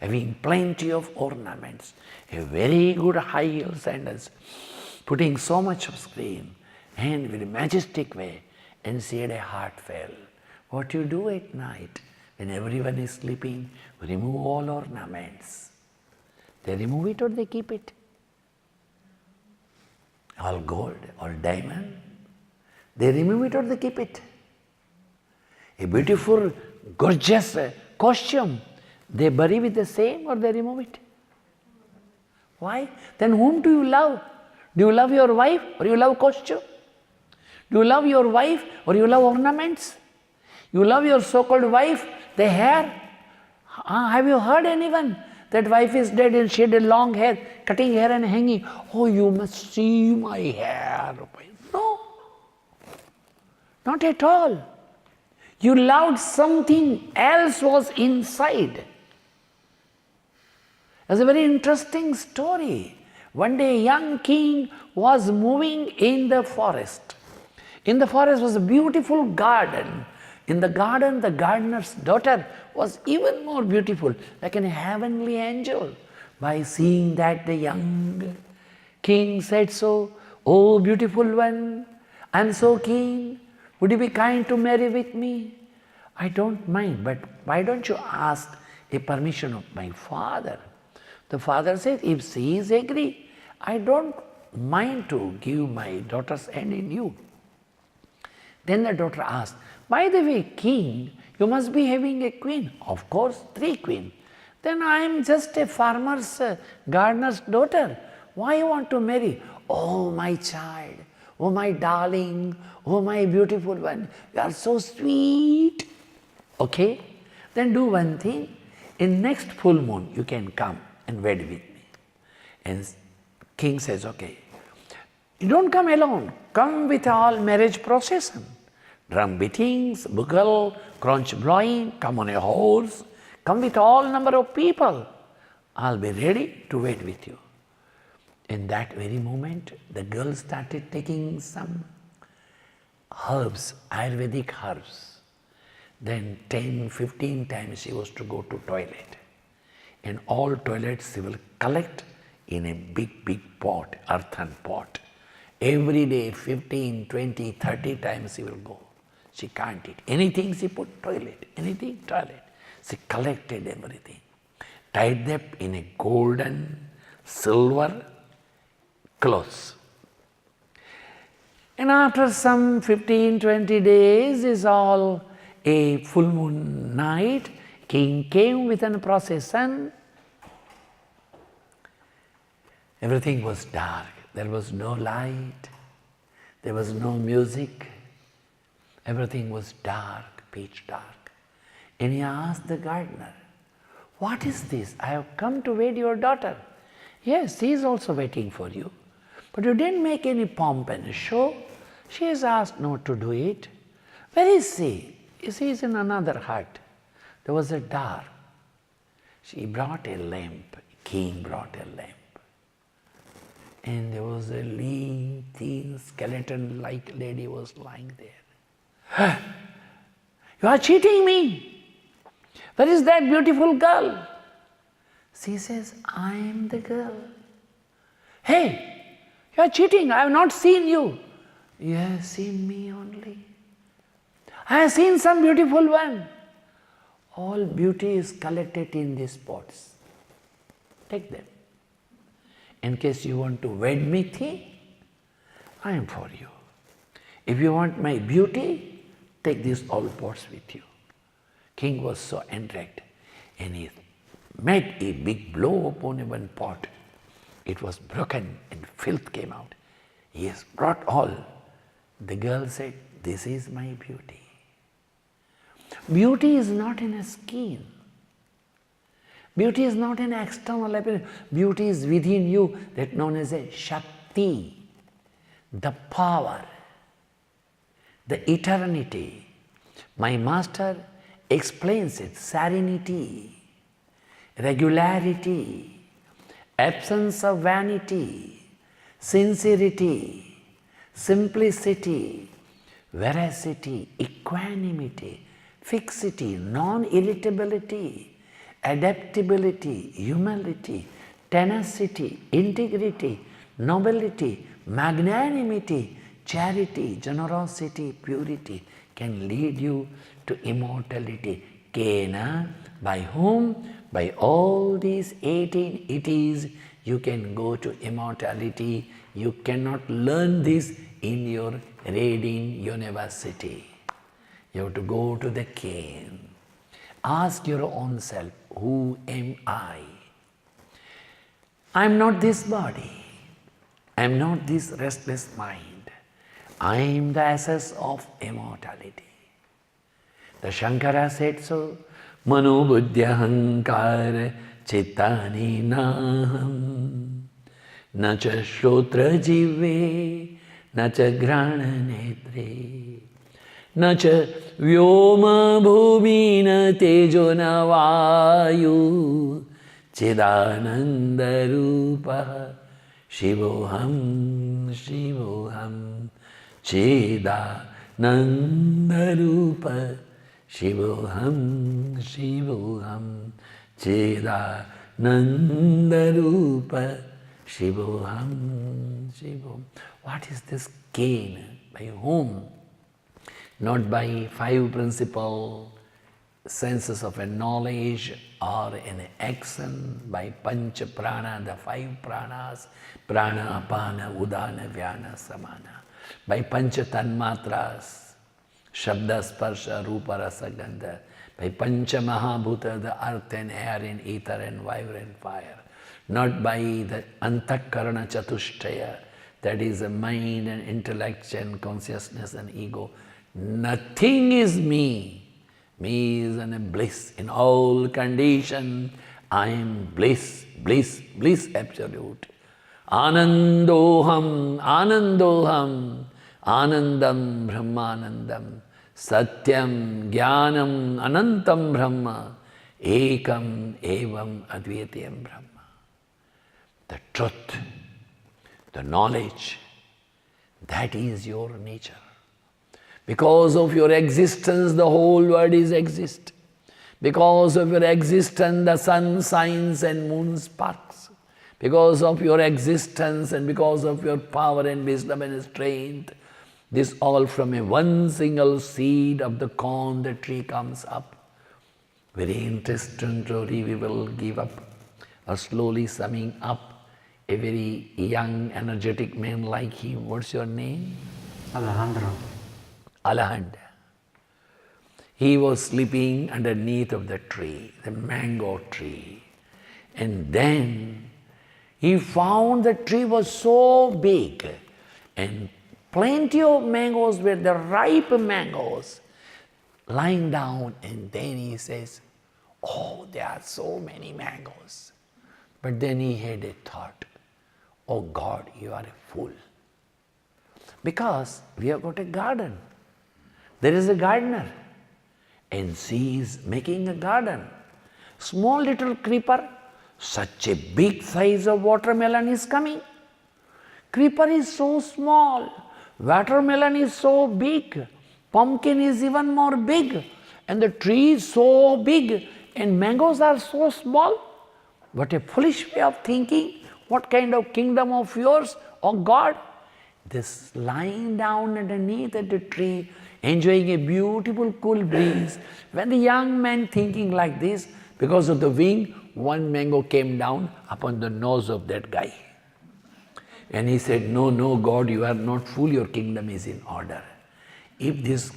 having plenty of ornaments, a very good high heel sandals, putting so much of screen, and with a majestic way, and she had a heart fell. What you do at night, when everyone is sleeping, remove all ornaments. They remove it or they keep it? All gold, all diamond. They remove it or they keep it? A beautiful, gorgeous costume, they bury with the same or they remove it? Why? Then whom do you love? Do you love your wife or you love costume? Do you love your wife or you love ornaments? You love your so-called wife, the hair? Have you heard anyone that wife is dead and she had a long hair, cutting hair and hanging? Oh, you must see my hair. No, not at all. You loved something else was inside. It's a very interesting story. One day a young king was moving in the forest. In the forest was a beautiful garden. In the garden, the gardener's daughter was even more beautiful, like a heavenly angel. By seeing that, the young king said so, "Oh, beautiful one, I am so keen. Would you be kind to marry with me?" "I don't mind, but why don't you ask a permission of my father?" The father said, "If she is agree, I don't mind to give my daughter's hand in you." Then the daughter asked, "By the way, king, you must be having a queen." "Of course, 3 queens." "Then I am just a farmer's gardener's daughter. Why you want to marry?" "Oh, my child, oh, my darling, oh, my beautiful one, you are so sweet." "Okay, then do one thing. In next full moon, you can come and wed with me." And king says, "Okay." "You don't come alone. Come with all marriage procession. Drum beatings, bugle, conch blowing, come on a horse. Come with all number of people." I'll be ready to wait with you. In that very moment, the girl started taking some herbs, Ayurvedic herbs. Then 10, 15 times she was to go to toilet. In all toilets she will collect in a big pot, earthen pot. Every day 15, 20, 30 times she will go. She can't eat. Anything she put toilet, anything toilet. She collected everything. Tied them in a golden, silver clothes. And after some 15, 20 days is all a full moon night, king came with a procession. Everything was dark. There was no light. There was no music. Everything was dark, pitch dark. And he asked the gardener, "What is this? I have come to wed your daughter." "Yes, she is also waiting for you. But you didn't make any pomp and show. She has asked not to do it." "Where is she?" "She is in another hut." There was a dark. She brought a lamp. King brought a lamp. And there was a lean, thin, skeleton-like lady was lying there. "You are cheating me. Where is that beautiful girl?" She says, "I am the girl." "Hey, you are cheating. I have not seen you." "You have seen me only. I have seen some beautiful one." "All beauty is collected in these pots. Take them. In case you want to wed me, I am for you. If you want my beauty, take these all pots with you." King was so enraged, and he made a big blow upon one pot. It was broken and filth came out. He has brought all. The girl said, "This is my beauty." Beauty is not in a skin. Beauty is not an external appearance. Beauty is within you, that known as a Shakti, the power, the eternity. My master explains it: serenity, regularity, absence of vanity, sincerity, simplicity, veracity, equanimity, fixity, non-irritability, adaptability, humility, tenacity, integrity, nobility, magnanimity, charity, generosity, purity can lead you to immortality. Kena, by whom? By all these 18 itis, you can go to immortality. You cannot learn this in your reading university. You have to go to the king. Ask your own self, who am I? I am not this body. I am not this restless mind. I am the essence of immortality. The Shankara said so. Mano buddhya hankara chittani naham nacha shrotra jive nacha grana netre nacha vyoma bhumina tejona vayu chidananda rupa shivoham shivoham chidananda rupa shivoham shivoham chidananda rupa shivoham shivoham. What is this gain? By whom? Not by 5 principal senses of a knowledge or an action, by pancha prana, the 5 pranas, prana, apana, udana, vyana, samana, by pancha tanmatras, shabda, sparsha, rupa, rasa, gandha, by pancha mahabhuta, the earth and air and ether and vibrant fire, not by the antakarana chatushtaya, that is the mind and intellect and consciousness and ego. Nothing is me. Me is a bliss. In all condition, I am bliss, bliss, bliss absolute. Anandoham, anandoham, anandam brahmanandam, satyam, jnanam, anantam brahma, Ekam evam advitiyam Brahma. The truth, the knowledge, that is your nature. Because of your existence, the whole world is exist. Because of your existence, the sun shines and moon sparks. Because of your existence and because of your power and wisdom and strength, this all from a one single seed of the corn, the tree comes up. Very interesting story we will give up, or slowly summing up. A very young, energetic man like him. What's your name? Alejandro. Alejandro. He was sleeping underneath of the tree, the mango tree. And then he found the tree was so big and plenty of mangoes were the ripe mangoes lying down. And then he says, oh, there are so many mangoes. But then he had a thought, oh God, you are a fool. Because we have got a garden. There is a gardener and she is making a garden. Small little creeper, such a big size of watermelon is coming. Creeper is so small, watermelon is so big, pumpkin is even more big, and the tree is so big, and mangoes are so small. What a foolish way of thinking. What kind of kingdom of yours, oh God? This lying down underneath the tree, enjoying a beautiful cool breeze. When the young man thinking like this, because of the wind, one mango came down upon the nose of that guy. And he said, no, no, God, you are not fool, your kingdom is in order. If this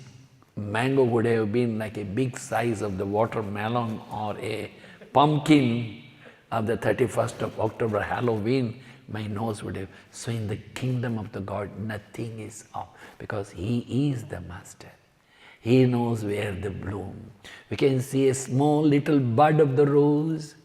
mango would have been like a big size of the watermelon or a pumpkin of the 31st of October, Halloween, my nose would have. So in the kingdom of the God, nothing is off, because He is the master. He knows where the bloom. We can see a small little bud of the rose.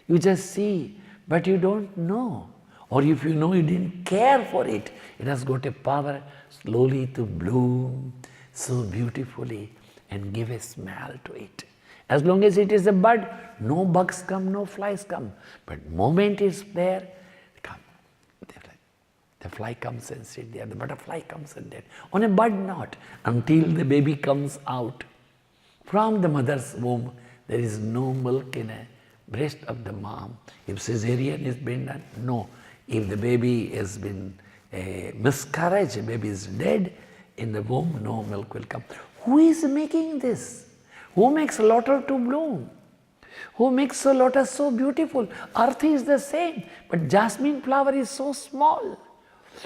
You just see, but you don't know. Or if you know, you didn't care for it. It has got a power slowly to bloom so beautifully and give a smell to it. As long as it is a bud, no bugs come, no flies come. But moment it's there, come. The fly comes and sits there, the butterfly comes and there. On a bud not, until the baby comes out. From the mother's womb, there is no milk in a breast of the mom. If cesarean is been done, no. If the baby has been a miscarriage, the baby is dead, in the womb no milk will come. Who is making this? Who makes lotus to bloom? Who makes a lotus so beautiful? Earth is the same, but jasmine flower is so small.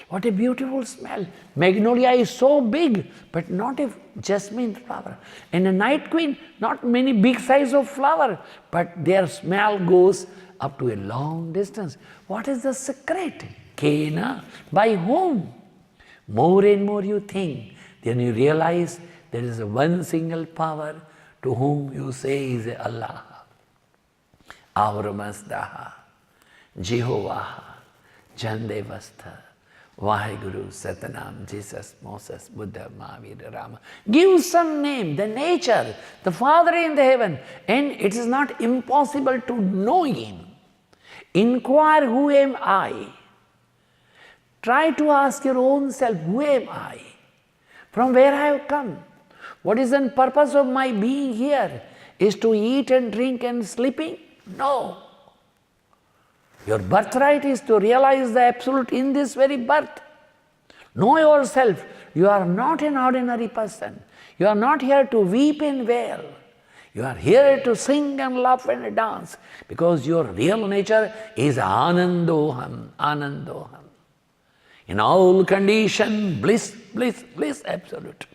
What a beautiful smell. Magnolia is so big, but not a jasmine flower. And a night queen, not many big size of flower, but their smell goes up to a long distance. What is the secret? Kena? By whom? More and more you think, then you realize there is a one single power to whom you say is Allah. Avramasdaha, Jehovah, Jandevastha, Vaheguru, Satanam, Jesus, Moses, Buddha, Mahavira, Rama. Give some name, the nature, the Father in the heaven, and it is not impossible to know Him. Inquire, who am I? Try to ask your own self, who am I? From where I have come? What is the purpose of my being here? Is to eat and drink and sleeping? No. Your birthright is to realize the absolute in this very birth. Know yourself. You are not an ordinary person. You are not here to weep and wail. You are here to sing and laugh and dance, because your real nature is Anandoham, Anandoham. In all condition, bliss, bliss, bliss, absolute.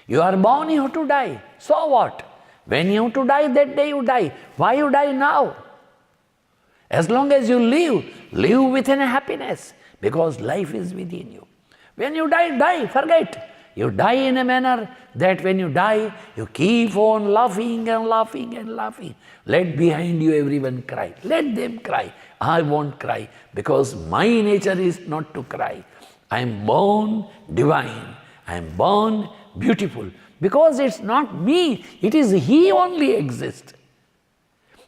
You are born, you have to die. So what? When you have to die, that day you die. Why you die now? As long as you live, live within a happiness, because life is within you. When you die, die, forget. You die in a manner that when you die, you keep on laughing and laughing and laughing. Let behind you everyone cry. Let them cry. I won't cry, because my nature is not to cry. I am born divine. I am born beautiful. Because it's not me, it is He only exists.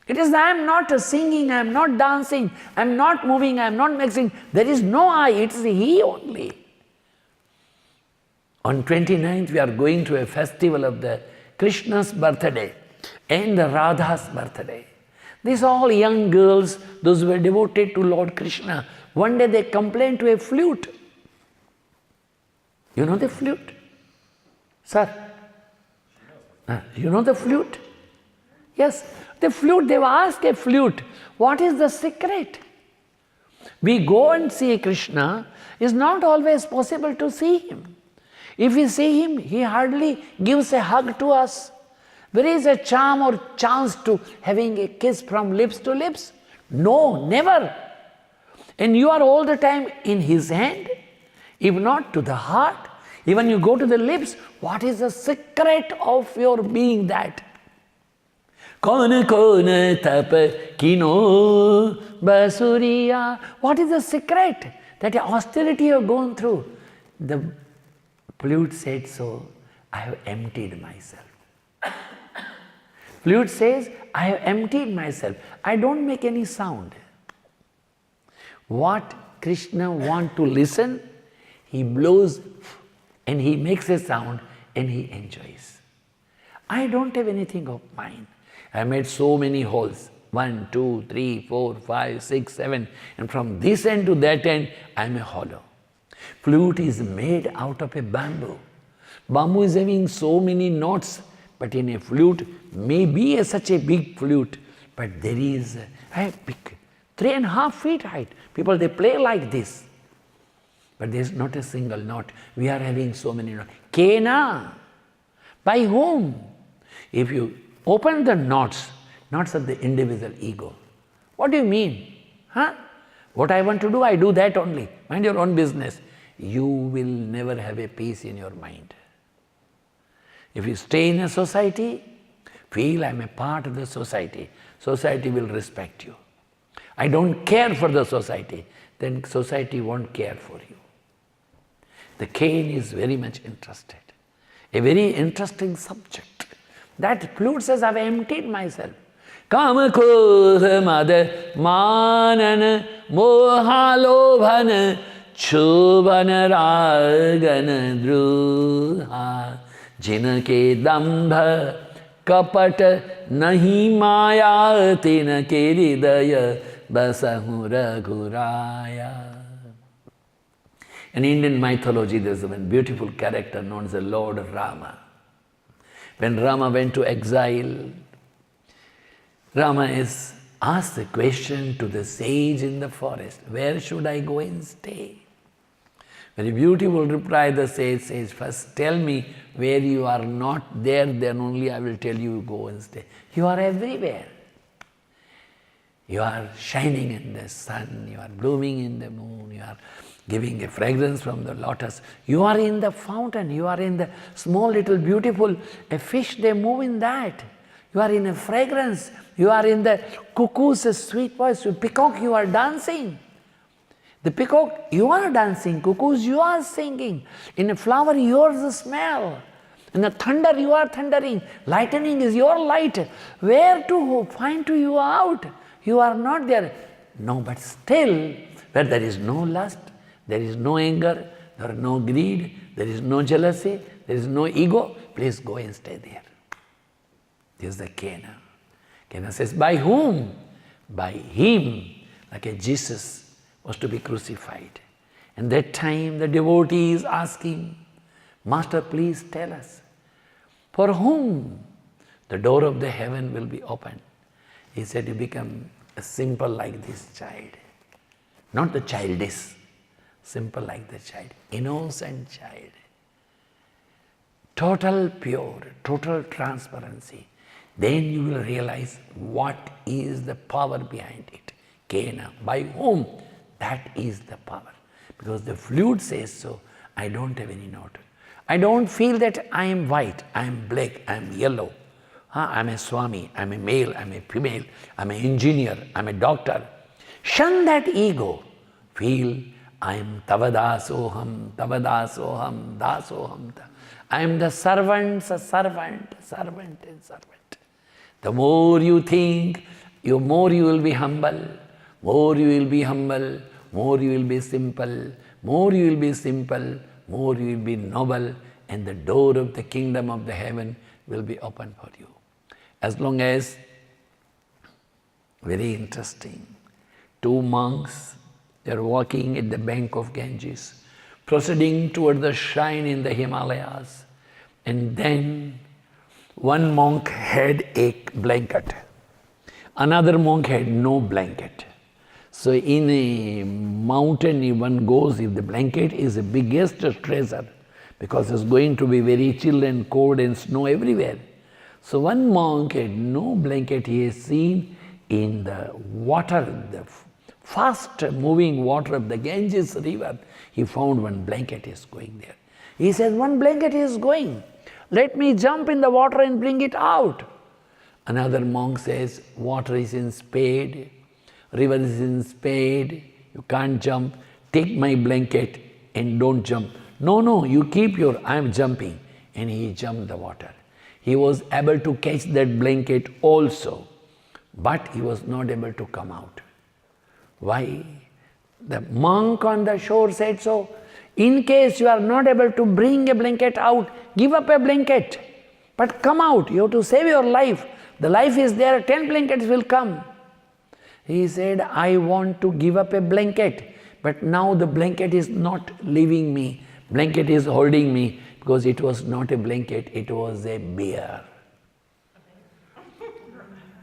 It is I am not singing, I am not dancing, I am not moving, I am not mixing. There is no I, it is He only. On 29th we are going to a festival of the Krishna's birthday and the Radha's birthday. These all young girls, those who were devoted to Lord Krishna, one day they complained to a flute. You know the flute? Sir? You know the flute? Yes. The flute, they will ask a flute, what is the secret? We go and see Krishna, it's not always possible to see Him. If we see Him, He hardly gives a hug to us. There is a charm or chance to having a kiss from lips to lips? No, never. And you are all the time in His hand, if not to the heart. Even you go to the lips, what is the secret of your being that? Kona kona tapa kino basuriya. What is the secret? That austerity you have gone through. The flute said so, I have emptied myself. Flute says, I have emptied myself. I don't make any sound. What Krishna wants to listen, He blows and He makes a sound and He enjoys. I don't have anything of mine. I made so many holes, 1, 2, 3, 4, 5, 6, 7, and from this end to that end, I am a hollow. Flute is made out of a bamboo. Bamboo is having so many knots, but in a flute, may be such a big flute, but there is, I have big, 3.5 feet height. People, they play like this, but there is not a single knot. We are having so many knots. Kena, by whom? If you open the knots of the individual ego. What do you mean? Huh? What I want to do, I do that only. Mind your own business. You will never have a peace in your mind. If you stay in a society, feel I am a part of the society. Society will respect you. I don't care for the society, then society won't care for you. The cane is very much interested. A very interesting subject. That flute says, I have emptied myself. Kama koha mada manana mohalobhana chobhana ragana druha jinake dambha kapata nahi maya tinake hridaya basahura guraya. In Indian mythology, there is a beautiful character known as the Lord Rama. When Rama went to exile, Rama is asked the question to the sage in the forest, where should I go and stay? Very beautiful reply the sage says, first tell me where you are not there, then only I will tell you go and stay. You are everywhere. You are shining in the sun, you are blooming in the moon, you are giving a fragrance from the lotus. You are in the fountain, you are in the small little beautiful, a fish, they move in that. You are in a fragrance, you are in the cuckoo's sweet voice, peacock, you are dancing. The peacock, you are dancing, cuckoos, you are singing. In a flower, yours the smell. In the thunder, you are thundering. Lightning is your light. Where to find to you out? You are not there. No, but still, where there is no lust, there is no anger, there is no greed, there is no jealousy, there is no ego, please go and stay there. This is the Kena. Kena says, by whom? By Him, like a Jesus was to be crucified. And that time the devotee is asking, Master, please tell us, for whom the door of the heaven will be opened? He said, you become simple like this child. Not the childish, simple like the child, innocent child. Total pure, total transparency. Then you will realize what is the power behind it. Kena, by whom? That is the power. Because the flute says so, I don't have any note. I don't feel that I am white, I am black, I am yellow. I am a Swami, I am a male, I am a female, I am an engineer, I am a doctor. Shun that ego. Feel I am Tavadasoham, Tavadasoham, Dasoham. I am the servant's servant, servant and servant. The more you think more you will be humble, more you will be humble, more you will be simple, more you will be simple, more you will be noble, and the door of the kingdom of the heaven will be open for you. As long as, very interesting, two monks, they are walking at the bank of Ganges, proceeding toward the shrine in the Himalayas, and then one monk had a blanket, another monk had no blanket. So in a mountain, if one goes, if the blanket is the biggest treasure, because it's going to be very chill and cold and snow everywhere. So one monk had no blanket. He has seen in the water, the fast moving water of the Ganges river, he found one blanket is going there. He said, one blanket is going. Let me jump in the water and bring it out. Another monk says, water is in spade, river is in spade, you can't jump, take my blanket and don't jump. No, you keep your, I am jumping. And he jumped the water. He was able to catch that blanket also, but he was not able to come out. Why? The monk on the shore said so. In case you are not able to bring a blanket out, give up a blanket. But come out, you have to save your life. The life is there, 10 blankets will come. He said, I want to give up a blanket, but now the blanket is not leaving me. Blanket is holding me, because it was not a blanket, it was a bear.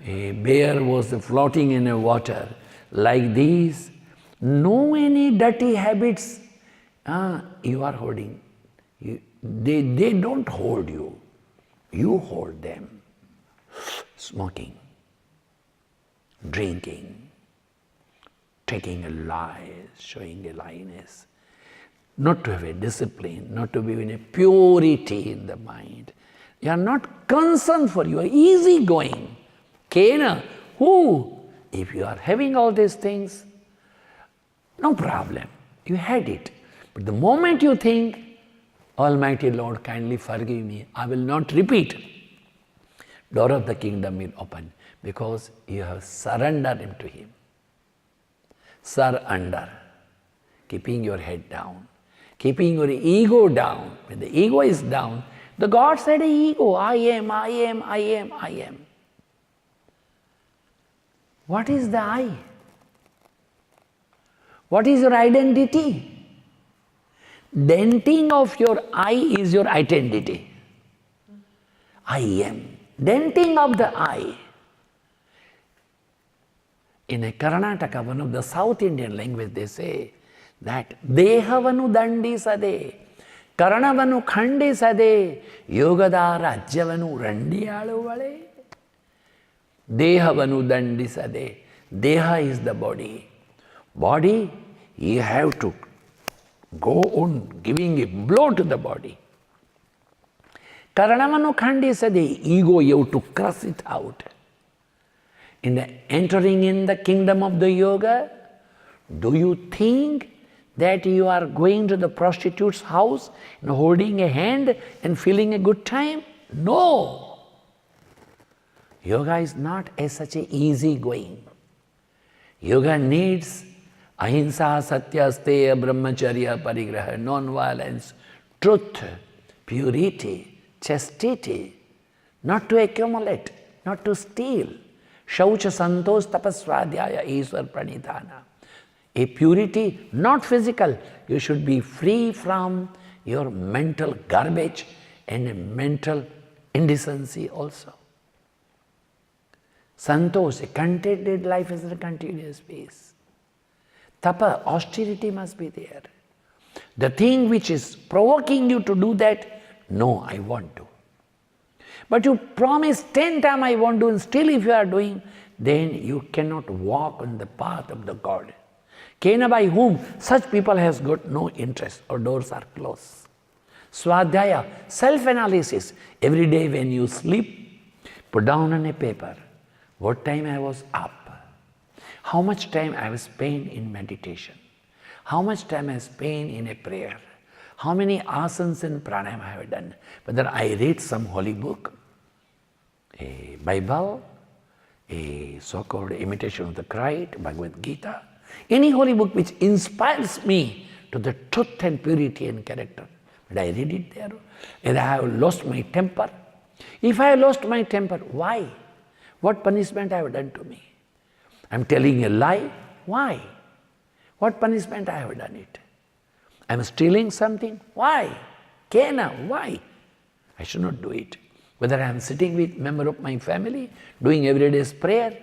A bear was floating in the water. Like these, no any dirty habits you are holding. They don't hold you. You hold them. Smoking, drinking, taking a lie, showing a lioness. Not to have a discipline, not to be in a purity in the mind. You are not concerned for you, are easygoing. Kena, who? If you are having all these things, no problem, you had it. But the moment you think, Almighty Lord, kindly forgive me, I will not repeat, door of the kingdom will open, because you have surrendered him to him. Surrender, keeping your head down, keeping your ego down. When the ego is down, the God said ego, I am. What is the I? What is your identity? Denting of your I is your identity. I am. Denting of the I. In a Karnataka, one of the South Indian language, they say that Dehavanu dandisade, Karanavanu khandisade, Yogada rajyavanu randiyaluvale. Dehavanu dandisade. Deha is the body. Body, you have to go on giving a blow to the body. Karanavanu khandisade, ego, you have to crush it out. In the entering in the kingdom of the yoga, do you think that you are going to the prostitute's house and holding a hand and feeling a good time? No. Yoga is not such a easy going. Yoga needs ahimsa, satya, steya, brahmacharya, parigraha, non-violence, truth, purity, chastity, not to accumulate, not to steal. Shaucha, santosh, tapasvadhyaya, iswar pranidhana. A purity, not physical. You should be free from your mental garbage and a mental indecency also. Santosh, a contented life is a continuous peace. Tapa, austerity must be there. The thing which is provoking you to do that, no, I want to. But you promise 10 times I won't do, and still if you are doing, then you cannot walk on the path of the God. Kena, by whom such people has got no interest, or doors are closed. Swadhyaya, self-analysis. Every day when you sleep, put down on a paper what time I was up, how much time I was spent in meditation, how much time I spent in a prayer, how many asanas and pranayama I have done, whether I read some holy book, a Bible, a so-called imitation of the Christ, Bhagavad Gita, any holy book which inspires me to the truth and purity and character. But I read it there, and I have lost my temper. If I have lost my temper, why? What punishment I have done to me? I am telling a lie, why? What punishment I have done it? I am stealing something, why? Kena, why? I should not do it. Whether I am sitting with member of my family, doing every day's prayer,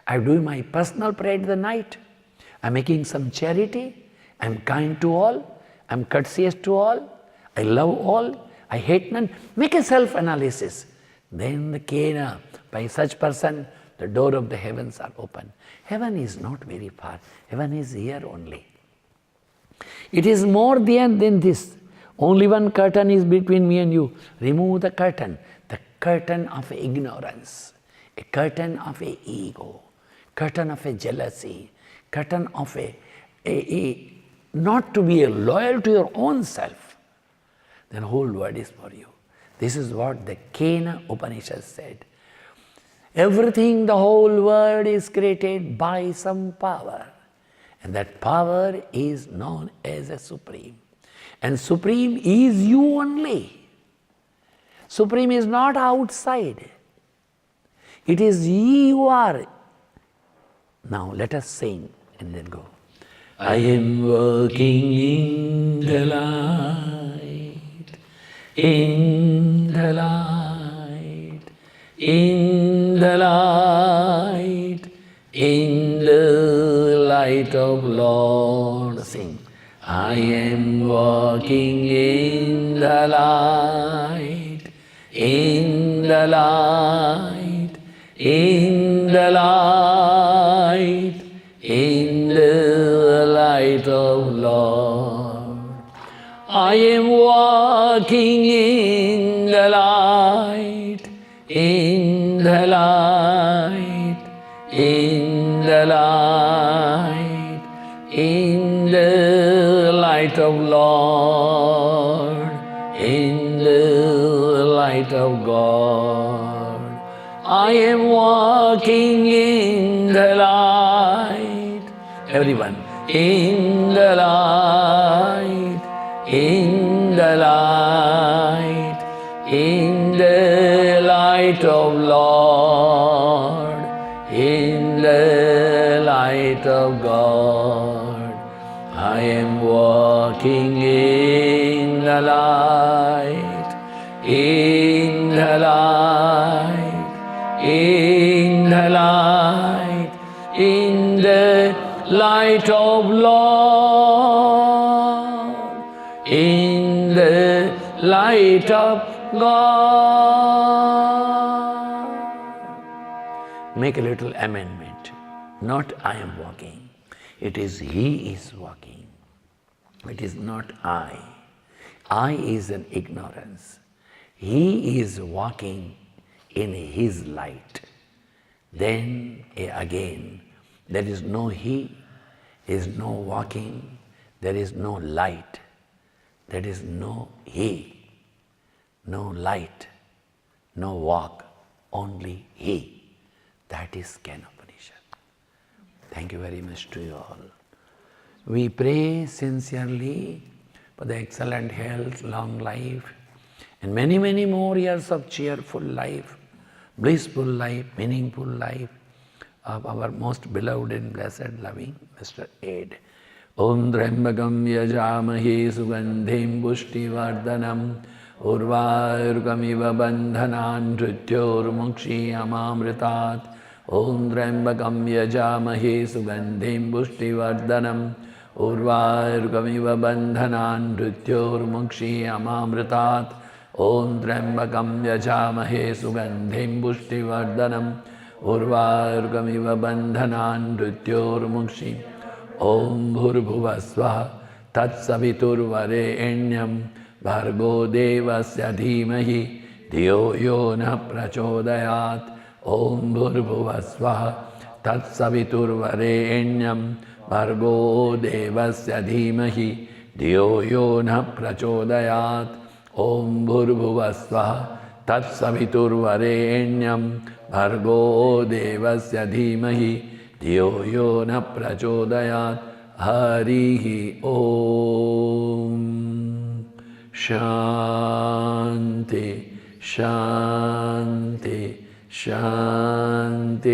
I am doing my personal prayer at the night, I am making some charity, I am kind to all, I am courteous to all, I love all, I hate none. Make a self-analysis. Then the kena, by such person, the door of the heavens are open. Heaven is not very far. Heaven is here only. It is more there than this. Only one curtain is between me and you. Remove the curtain of ignorance, a curtain of a ego, curtain of a jealousy, curtain of a not to be loyal to your own self. Then whole world is for you. This is what the Kena Upanishad said. Everything, the whole world is created by some power. And that power is known as a Supreme. And Supreme is you only. Supreme is not outside. It is ye who are. Now let us sing and then go. I am working in the light, in the light, in the light, in the light of Lord. Sing. I am walking in the light, in the light, in the light, in the light of Lord. I am walking in the light, in the light, in the light, in the light of Lord, in the light of God. I am walking in the light. Everyone, in the light, in the light, in the light of Lord, in the light of God. I am walking in the light, in the light, in the light, in the light of Lord, in the light of God. Make a little amendment. Not I am walking. It is He is walking. It is not I. I is an ignorance. He is walking in His light. Then again, there is no He, there is no walking, there is no light, there is no He, no light, no walk, only He. That is Kena Upanishad. Thank you very much to you all. We pray sincerely for the excellent health, long life, and many, many more years of cheerful life, blissful life, meaningful life of our most beloved and blessed, loving Mr. Ed. Om Trambakam Yajamahe Sugandhim Pushtivardhanam Urvairukamiva Bandhanan Mrityormukshi Amamritat. Om Trambakam Yajamahe Sugandhim Pushtivardhanam Urvairukamiva Bandhanan Mrityormukshi Amamritat. Om Trambakam Yajamahe Sugandhim Pushtivardhanam Urvairukamiva Bandhanan Mrityormukshi. Om Bhurbhuvasvaha Tatsaviturvarenyam Bhargo Devasya Dhimahi Dhiyo Yo Na Prachodayat. Om Bhurbhuvasvaha Tatsaviturvarenyam Bhargo Devasya Dhimahi Dhiyo Yo Na Prachodayat. Om Bhurbhuvasvaha Tatsaviturvarenyam Bhargo Devasya Dhimahi Dhiyo Yo Na Prachodayat Harihi Om. Shanti, Shanti, Shanti.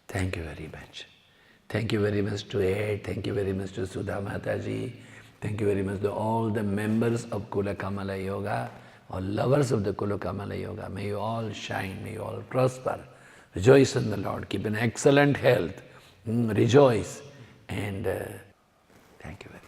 Thank you very much. Thank you very much to Ed. Thank you very much to Sudha Mataji. Thank you very much to all the members of Kula Kamala Yoga, all lovers of the Kula Kamala Yoga. May you all shine, may you all prosper. Rejoice in the Lord. Keep in excellent health. Rejoice. And thank you very much.